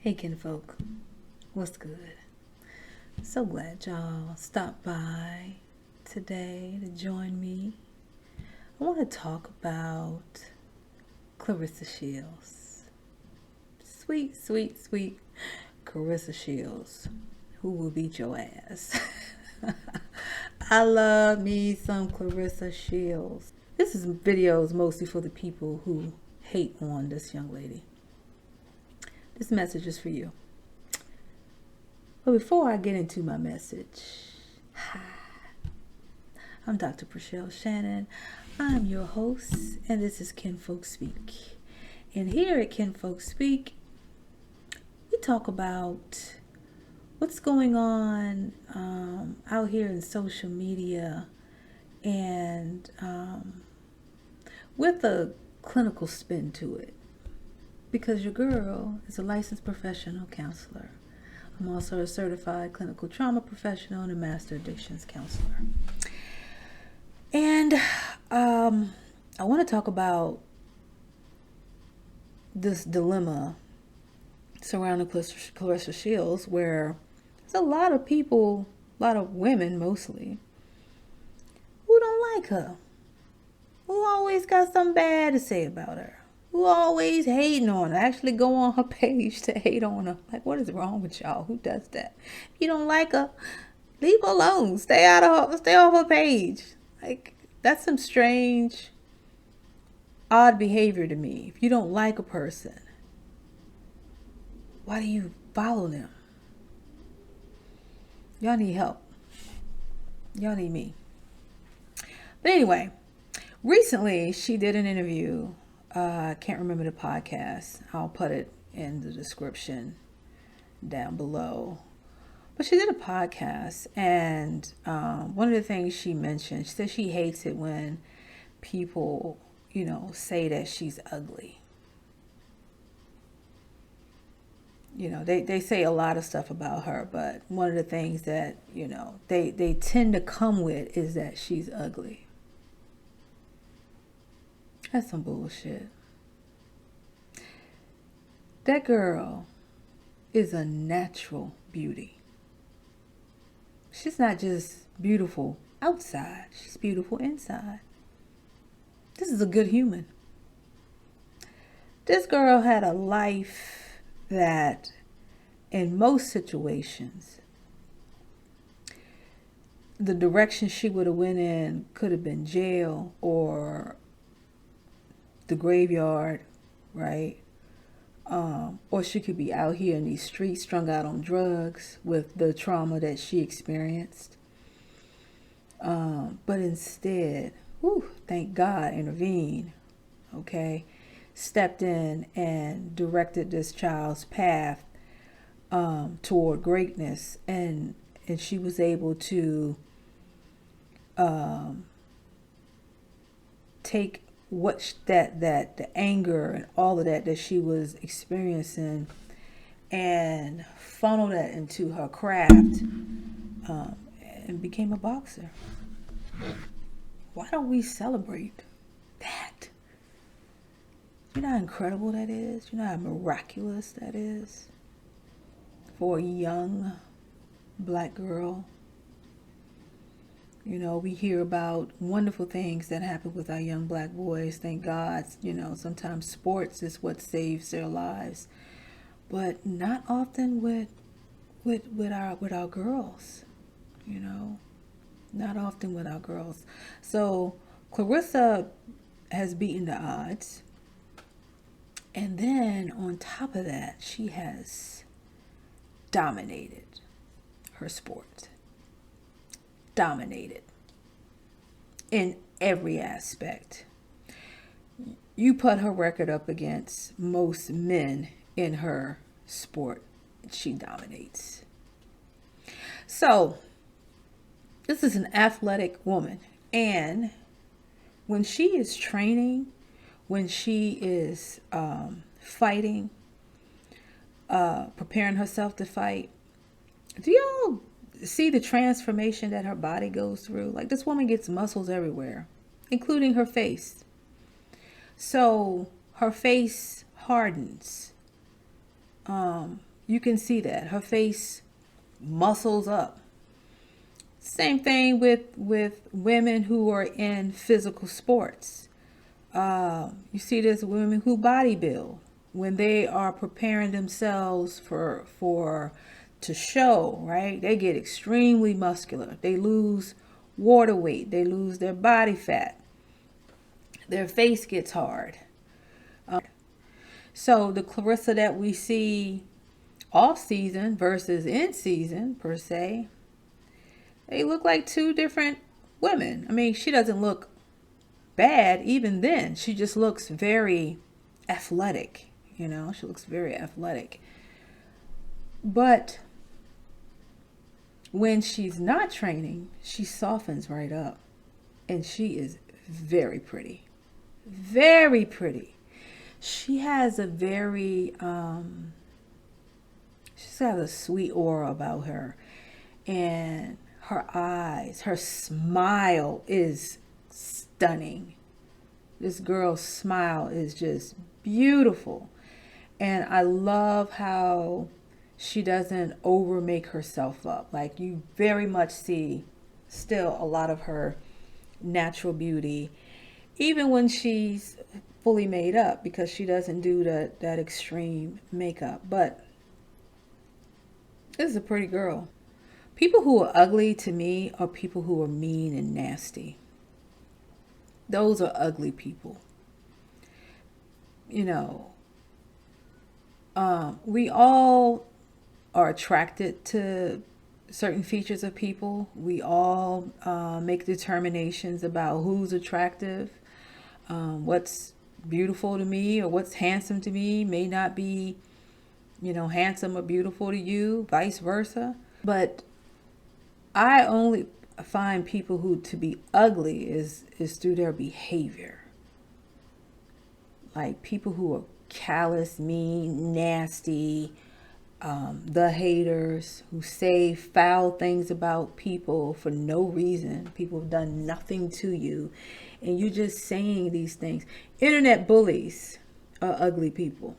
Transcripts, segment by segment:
Hey kinfolk, what's good? So glad y'all stopped by today to join me. I want to talk about Claressa Shields. Sweet, sweet, sweet Claressa Shields, who will beat your ass. I love me some Claressa Shields. This is videos mostly for the people who hate on this young lady. This message is for you. But before I get into my message, hi, I'm Dr. Prashelle Shannon. I'm your host, and this is Kinfolk Speak. And here at Kinfolk Speak, we talk about what's going on out here in social media and with a clinical spin to it. Because your girl is a licensed professional counselor. I'm also a certified clinical trauma professional and a master addictions counselor. And I want to talk about this dilemma surrounding Claressa Shields, where there's a lot of people, a lot of women mostly, who don't like her, who always got something bad to say about her, who always hating on her, actually go on her page to hate on her. Like, what is wrong with y'all? Who does that? If you don't like her, leave her alone. Stay off her page. Like, that's some strange, odd behavior to me. If you don't like a person, why do you follow them? Y'all need help. Y'all need me. But anyway, recently she did an interview. I can't remember the podcast. I'll put it in the description down below. But she did a podcast, and one of the things she mentioned, she said she hates it when people, say that she's ugly. They say a lot of stuff about her, but one of the things that, they tend to come with is that she's ugly. That's some bullshit. That girl is a natural beauty. She's not just beautiful outside, she's beautiful inside. This is a good human. This girl had a life that, in most situations, the direction she would have went in could have been jail or the graveyard, right? Or she could be out here in these streets strung out on drugs with the trauma that she experienced. But instead, thank God, intervened, okay? Stepped in and directed this child's path toward greatness, and she was able to take the anger and all of that she was experiencing and funnel that into her craft and became a boxer. Why don't we celebrate that? You know how incredible that is? You know how miraculous that is for a young black girl? We hear about wonderful things that happen with our young black boys. Thank God, sometimes sports is what saves their lives. But not often with our girls, Not often with our girls. So Claressa has beaten the odds. And then on top of that, she has dominated her sport. Dominated in every aspect. You put her record up against most men in her sport, she dominates. So this is an athletic woman, and when she is training, when she is fighting, preparing herself to fight, do y'all see the transformation that her body goes through? Like, this woman gets muscles everywhere, including her face. So her face hardens. You can see that. Her face muscles up. Same thing with women who are in physical sports. You see this women who bodybuild when they are preparing themselves for to show, right? They get extremely muscular. They lose water weight. They lose their body fat. Their face gets hard. So the Claressa that we see off season versus in season per se, they look like two different women. I mean, she doesn't look bad even then. She just looks very athletic, you know. She looks very athletic. But when she's not training, she softens right up. And she is very pretty. Very pretty. She has a very she's got a sweet aura about her. And her eyes, her smile is stunning. This girl's smile is just beautiful. And I love how she doesn't over make herself up. Like, you very much see still a lot of her natural beauty, even when she's fully made up, because she doesn't do that extreme makeup. But this is a pretty girl. People who are ugly to me are people who are mean and nasty. Those are ugly people. You know, we all are attracted to certain features of people. We all make determinations about who's attractive. What's beautiful to me or what's handsome to me may not be, you know, handsome or beautiful to you, vice versa. But I only find people who to be ugly is through their behavior. Like people who are callous, mean, nasty, the haters who say foul things about people for no reason. People have done nothing to you, and you're just saying these things. Internet bullies are ugly people.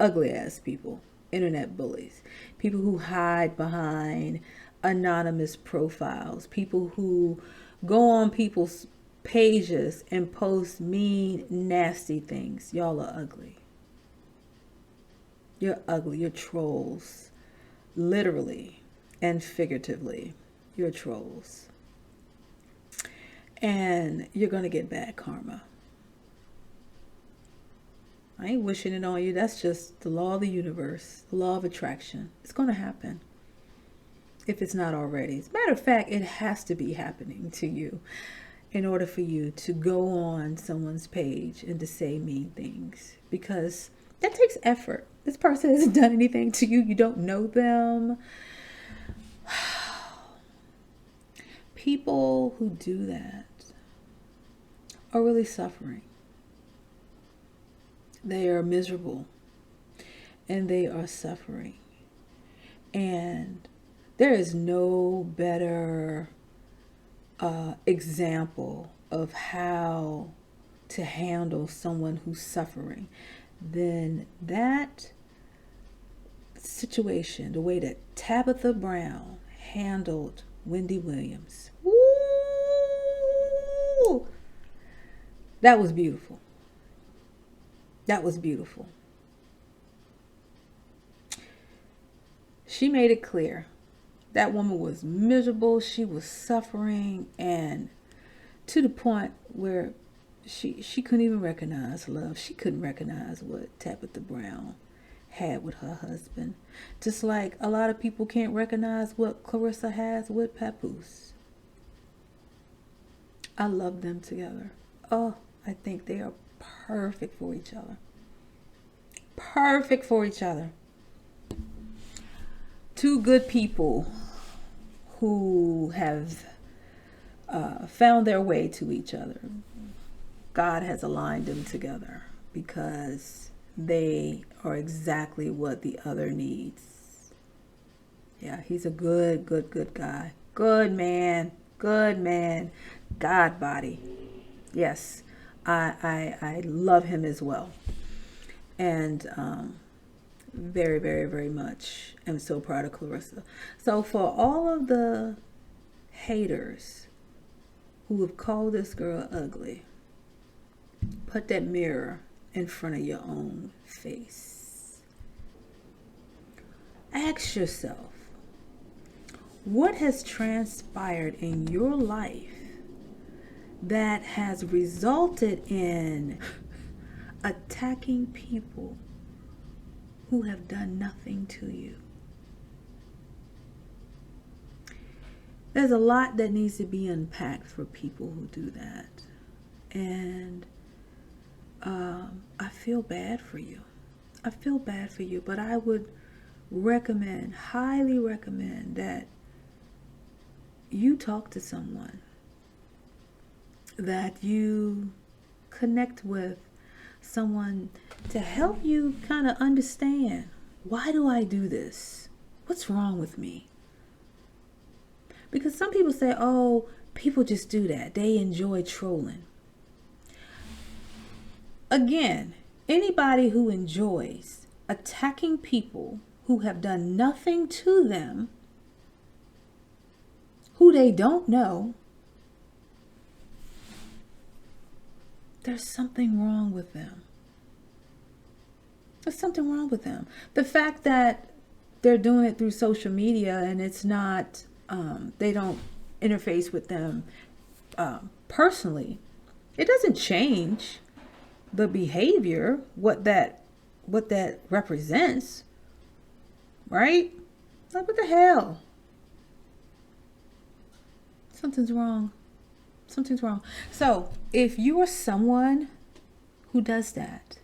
Ugly ass people. Internet bullies. People who hide behind anonymous profiles. People who go on people's pages and post mean, nasty things. Y'all are ugly. You're ugly. You're trolls. Literally and figuratively. You're trolls. And you're going to get bad karma. I ain't wishing it on you. That's just the law of the universe, the law of attraction. It's going to happen if it's not already. As a matter of fact, it has to be happening to you in order for you to go on someone's page and to say mean things, because that takes effort. This person hasn't done anything to you. You don't know them. People who do that are really suffering. They are miserable and they are suffering. And there is no better example of how to handle someone who's suffering than that situation, the way that Tabitha Brown handled Wendy Williams. Ooh, that was beautiful. That was beautiful. She made it clear that woman was miserable. She was suffering, and to the point where she couldn't even recognize love. She couldn't recognize what Tabitha Brown had with her husband. Just like a lot of people can't recognize what Claressa has with Papoose. I love them together. Oh, I think they are perfect for each other. Perfect for each other. Two good people who have found their way to each other. God has aligned them together because they are exactly what the other needs. Yeah, he's a good guy. Good man. God body. Yes, I love him as well. And very, very, very much am so proud of Claressa. So for all of the haters who have called this girl ugly, put that mirror in front of your own face. Ask yourself, what has transpired in your life that has resulted in attacking people who have done nothing to you? There's a lot that needs to be unpacked for people who do that. And I feel bad for you. I feel bad for you, but I would recommend, highly recommend, that you talk to someone, that you connect with someone to help you kind of understand, why do I do this? What's wrong with me? Because some people say, oh, people just do that. They enjoy trolling. Again, anybody who enjoys attacking people who have done nothing to them, who they don't know, there's something wrong with them. There's something wrong with them. The fact that they're doing it through social media and it's not, they don't interface with them personally, it doesn't change the behavior, what that represents, right? Like, what the hell? Something's wrong. Something's wrong. So if you are someone who does that,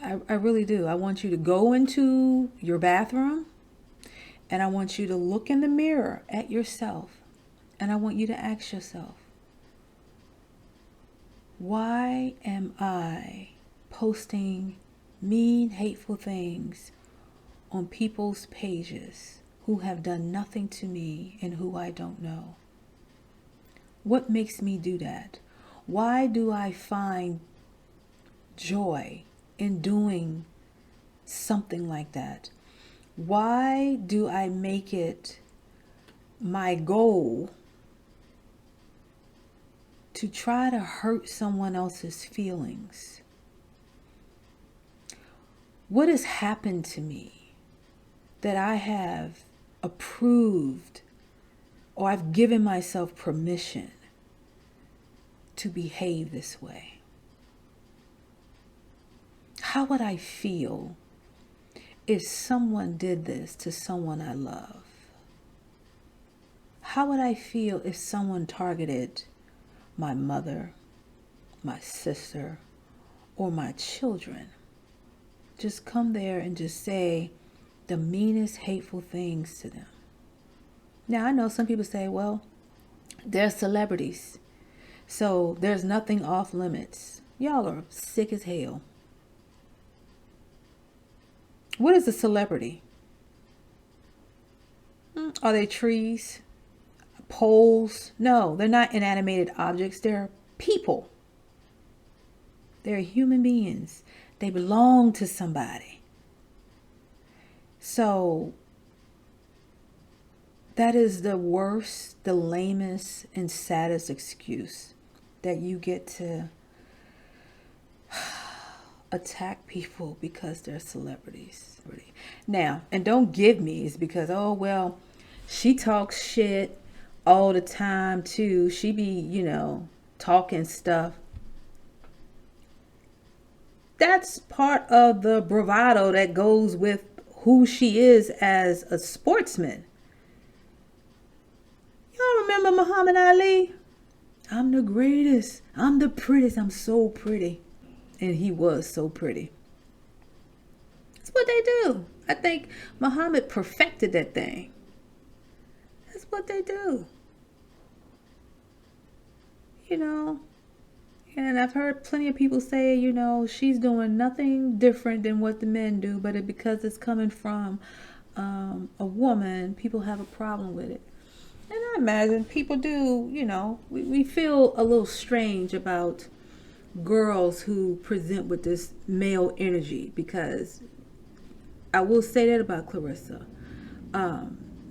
I really do. I want you to go into your bathroom and I want you to look in the mirror at yourself and I want you to ask yourself, why am I posting mean, hateful things on people's pages who have done nothing to me and who I don't know? What makes me do that? Why do I find joy in doing something like that? Why do I make it my goal to try to hurt someone else's feelings? What has happened to me that I have approved or I've given myself permission to behave this way? How would I feel if someone did this to someone I love? How would I feel if someone targeted my mother, my sister, or my children? Just come there and just say the meanest, hateful things to them. Now, I know some people say, well, they're celebrities, so there's nothing off limits. Y'all are sick as hell. What is a celebrity? Are they trees? Poles? No, they're not inanimated objects. They're people. They're human beings. They belong to somebody. So that is the worst, the lamest, and saddest excuse that you get to attack people because they're celebrities. Now, and don't give me is because, oh, well, she talks shit all the time too. She be, talking stuff. That's part of the bravado that goes with who she is as a sportsman. Y'all remember Muhammad Ali? I'm the greatest. I'm the prettiest. I'm so pretty. And he was so pretty. That's what they do. I think Muhammad perfected that thing. That's what they do. And I've heard plenty of people say, she's doing nothing different than what the men do, but because it's coming from a woman, people have a problem with it. And I imagine people do, we feel a little strange about girls who present with this male energy because I will say that about Claressa.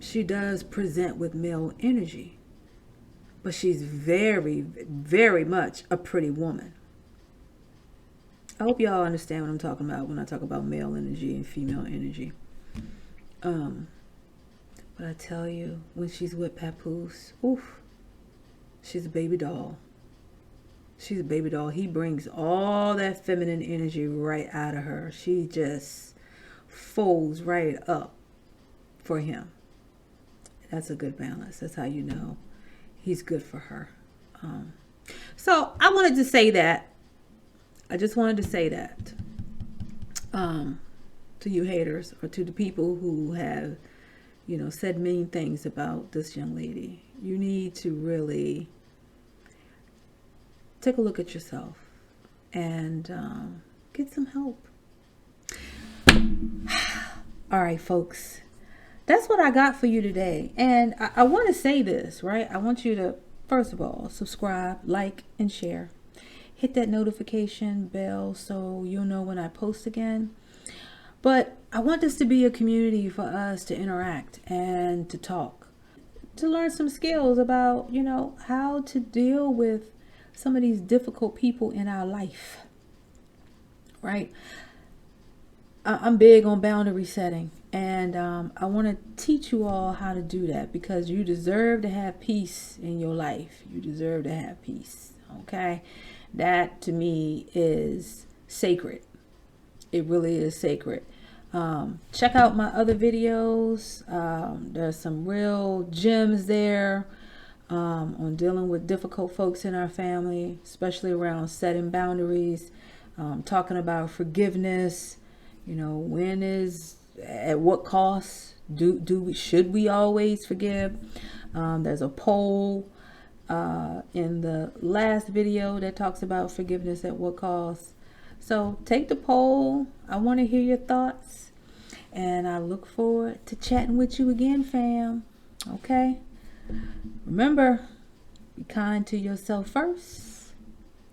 She does present with male energy, but she's very, very much a pretty woman. I hope y'all understand what I'm talking about when I talk about male energy and female energy. But I tell you, when she's with Papoose, oof, she's a baby doll. She's a baby doll. He brings all that feminine energy right out of her. She just folds right up for him. That's a good balance. That's how you know he's good for her. So I wanted to say that. I just wanted to say that to you haters, or to the people who have, said mean things about this young lady. You need to really take a look at yourself and get some help. All right, folks. That's what I got for you today. And I want to say this, right? I want you to, first of all, subscribe, like, and share. Hit that notification bell so you'll know when I post again. But I want this to be a community for us to interact and to talk, to learn some skills about, how to deal with some of these difficult people in our life, right? I'm big on boundary setting, and I want to teach you all how to do that, because you deserve to have peace in your life. You deserve to have peace, okay? That to me is sacred. It really is sacred. Check out my other videos. There's some real gems there on dealing with difficult folks in our family, especially around setting boundaries, talking about forgiveness. When is, at what cost should we always forgive? There's a poll in the last video that talks about forgiveness at what cost. So take the poll. I want to hear your thoughts, and I look forward to chatting with you again, fam. Okay? Remember, be kind to yourself first,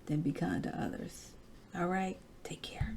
then be kind to others. All right? Take care.